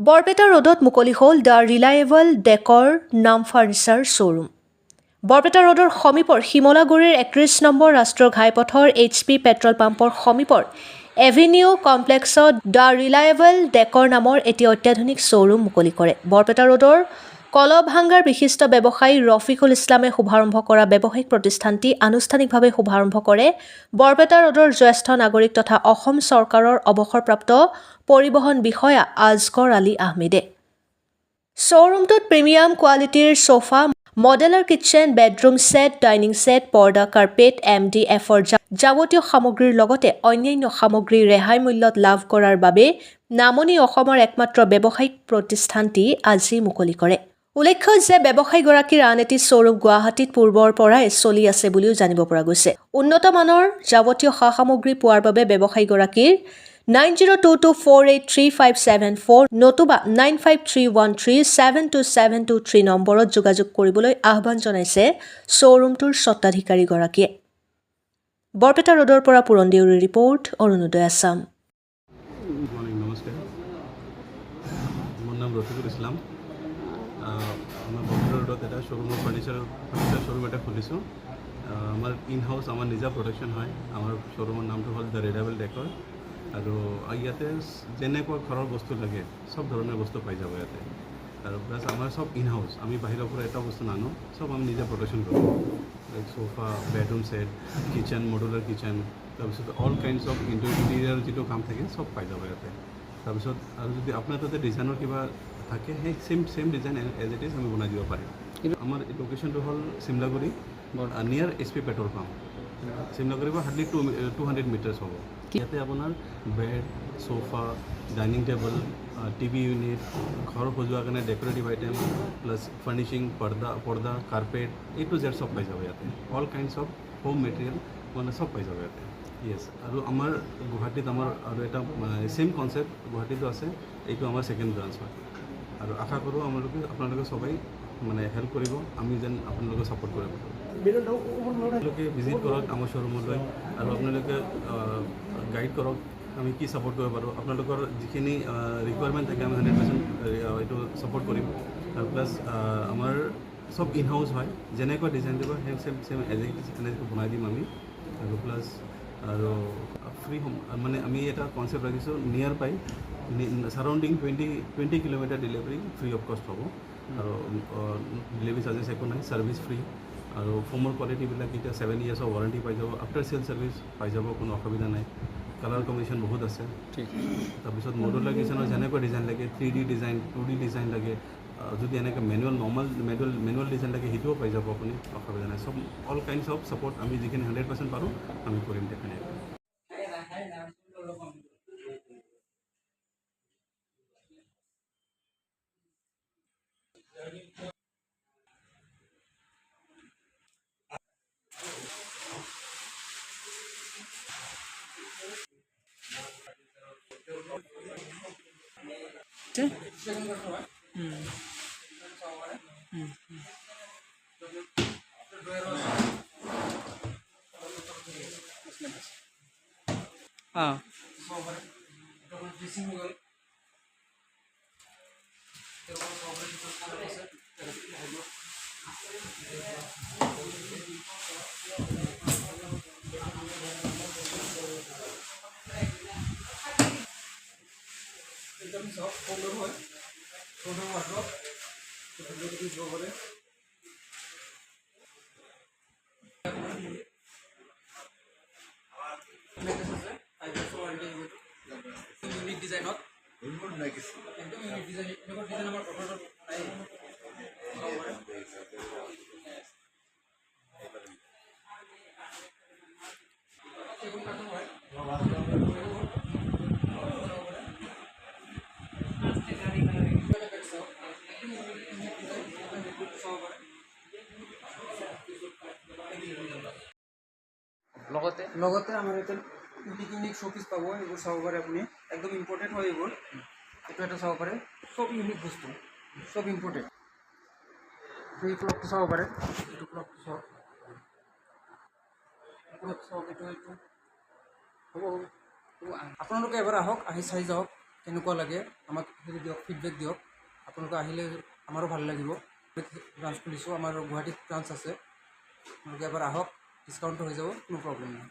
বৰপেটা ৰোডত মুকলি হ'ল দ্য ৰিলায়েবল ডেকৰ নাম ফাৰ্ণিচাৰ শ্ব'ৰুম। বৰপেটা ৰোডৰ সমীপৰ শিমলাগুৰিৰ 31 নম্বৰ ৰাষ্ট্ৰীয় ঘাইপথৰ HP পেট্ৰল পাম্পৰ সমীপৰ এভিনিউ কমপ্লেক্সত দ্য ৰিলায়েবল ডেকৰ নামৰ এটি অত্যাধুনিক শ্ব'ৰুম মুকলি কৰে। বৰপেটা ৰোডৰ কলভাংগাৰ বিশিষ্ট ব্যৱসায়ী ৰফিকুল ইছলামে শুভাৰম্ভ কৰা ব্যৱসায়িক প্ৰতিষ্ঠানটি আনুষ্ঠানিকভাৱে শুভাৰম্ভ কৰে বৰপেটা ৰোডৰ জ্যেষ্ঠ নাগৰিক তথা অসম চৰকাৰৰ অৱসৰপ্ৰাপ্ত পৰিবহণ বিষয়া আজগৰ আলী আহমেদে। শ্ব'ৰুমটোত প্ৰিমিয়াম কোৱালিটিৰ sofa, modular kitchen, bedroom set, dining set, পৰ্দা, কাৰ্পেট, MDFৰ যাৱতীয় সামগ্ৰীৰ লগতে অন্যান্য সামগ্ৰী ৰেহাই মূল্যত লাভ কৰাৰ বাবে নামনি অসমৰ একমাত্ৰ ব্যৱসায়িক প্ৰতিষ্ঠানটি আজি মুকলি কৰে। উল্লেখ্য যে ব্যৱসায়ীগৰাকীৰ আন এটি শ্ব'ৰুম গুৱাহাটীত পূৰ্বৰ পৰাই চলি আছে বুলিও জানিব পৰা গৈছে। উন্নত মানৰ যাৱতীয় সা সামগ্ৰী পোৱাৰ বাবে ব্যৱসায়ীগৰাকীৰ 9022483574 নতুবা 9531372723 নম্বৰত যোগাযোগ কৰিবলৈ আহ্বান জনাইছে শ্ব'ৰুমটোৰ স্বত্বাধিকাৰীগৰাকীয়ে। বৰপেটা ৰোডৰ পৰা পুৰণ দেউৰীৰ ৰিপৰ্ট, অৰুণোদয় আছাম। নমস্কাৰ, মোৰ নাম ৰফিকুল ইছলাম। আমাৰ বৰপেটা ৰোডত এটা ফাৰ্নিচাৰ শ্ব'ৰুম এটা খুলিছোঁ। আমাৰ ইন হাউচ আমাৰ নিজা প্ৰডাকশ্যন হয়। আমাৰ শ্ব'ৰুমৰ নামটো হ'ল দ্য ৰিলায়েবল ডেকৰ। আৰু ইয়াতে যেনেকুৱা ঘৰৰ বস্তু লাগে চব ধৰণৰ বস্তু পাই যাব ইয়াতে। আৰু প্লাছ আমাৰ চব ইন হাউচ, আমি বাহিৰৰ পৰা এটা বস্তু নানো, চব আমি নিজে প্ৰডাকশ্যন কৰোঁ। Like sofa, bedroom set, kitchen, modular kitchen, তাৰপিছত অল কাইণ্ডছ অফ ইণ্টেৰিয়ৰ যিটো কাম থাকে চব পাই যাব ইয়াতে। তাৰপিছত আৰু যদি আপোনাৰ তাতে ডিজাইনৰ কিবা থাকে সেই চেম ডিজাইন এজ ইট ইজ আমি বনাই দিব পাৰিম। কিন্তু আমাৰ লোকেশ্যনটো হ'ল চিমলাগুৰি নিয়াৰ HP পেট্ৰল পাম্প। চিমলাগুৰিৰ পৰা হাৰ্ডলি 200 মিটাৰ্ছ হ'ব। ইয়াতে আপোনাৰ bed, sofa, dining table, TV unit, ঘৰ সজোৱাৰ কাৰণে ডেকৰেটিভ আইটেম, প্লাছ ফাৰ্নিচিং, পৰ্দা, কাৰ্পেট, A to Z চব পাই যাব ইয়াতে। All kinds of home material মানে চব পাই যাব ইয়াতে। য়েছ, আৰু আমাৰ গুৱাহাটীত আমাৰ আৰু এটা চেম কনচেপ্ট গুৱাহাটীতো আছে। এইটো আমাৰ ছেকেণ্ড ব্ৰাঞ্চ হয়। আৰু আশা কৰোঁ আপোনালোকে সবাই মানে হেল্প কৰিব, আমি যেন আপোনালোকে ছাপোৰ্ট কৰিব পাৰোঁ। আপোনালোকে ভিজিট কৰক আমাৰ শ্ব'ৰুমলৈ আৰু আপোনালোকে গাইড কৰক আমি কি ছাপোৰ্ট কৰিব পাৰোঁ। আপোনালোকৰ যিখিনি ৰিকুৱাৰমেণ্ট থাকে আমি 100% এইটো ছাপোৰ্ট কৰিম। আৰু প্লাছ আমাৰ চব ইন হাউচ হয়, যেনেকুৱা ডিজাইন দিব সেই চেম এনেকৈ বনাই দিম আমি। আৰু প্লাছ আৰু ফ্ৰী মানে আমি এটা কনচেপ্ট ৰাখিছোঁ, নিয়াৰ বাই surrounding 20 kilometre delivery free of কষ্ট হ'ব। আৰু ডেলিভাৰী চাৰ্জেছ একো নাই, ছাৰ্ভিচ ফ্ৰী। আৰু ফোমৰ কোৱালিটিবিলাক এতিয়া 7 years ৱাৰেণ্টি পাই যাব, আফটাৰ চেল ছাৰ্ভিচ পাই যাব, কোনো অসুবিধা নাই। কালাৰ কম্বিনেশ্যন বহুত আছে। তাৰপিছত মডুলাৰ কিচেনৰ যেনেকুৱা ডিজাইন লাগে, 3D ডিজাইন, 2D ডিজাইন লাগে, যদি এনেকৈ মেনুৱেল ডিজাইন লাগে সেইটোও পাই যাব আপুনি, অসুবিধা নাই। চব অল কাইণ্ডছ অফ ছাপোৰ্ট আমি যিখিনি 100% পাৰোঁ আমি কৰিম ডেফিনেটলি। ইউনিক ডিজাইনত একদম ইউনিক ডিজাইন, এনেকুৱা ডিজাইন আমাৰ বজাৰত নাই। লগতে আমাৰ ইয়াতে ইউনিক শ্ব'পিচ পাব, এইবোৰ চাব পাৰে আপুনি। একদম ইম্পৰ্টেণ্ট হয় এইবোৰ। এইটো এটা চাব পাৰে, চব ইউনিক বস্তু, চব ইম্পৰ্টেণ্ট। এই ক্লকটো চাব পাৰে, এইটো ক্লকটো চাওক, এইটো হ'ব আপোনালোকে এবাৰ আহক, আহি চাই যাওক। কেনেকুৱা লাগে আমাক হেৰি দিয়ক, ফিডবেক দিয়ক। আপোনালোকে আহিলে আমাৰো ভাল লাগিব। ব্ৰাঞ্চ খুলিছোঁ, আমাৰ গুৱাহাটীত ব্ৰাঞ্চ আছে, আপোনালোকে এবাৰ আহক, ডিছকাউণ্টটো হৈ যাব, কোনো প্ৰব্লেম নাই।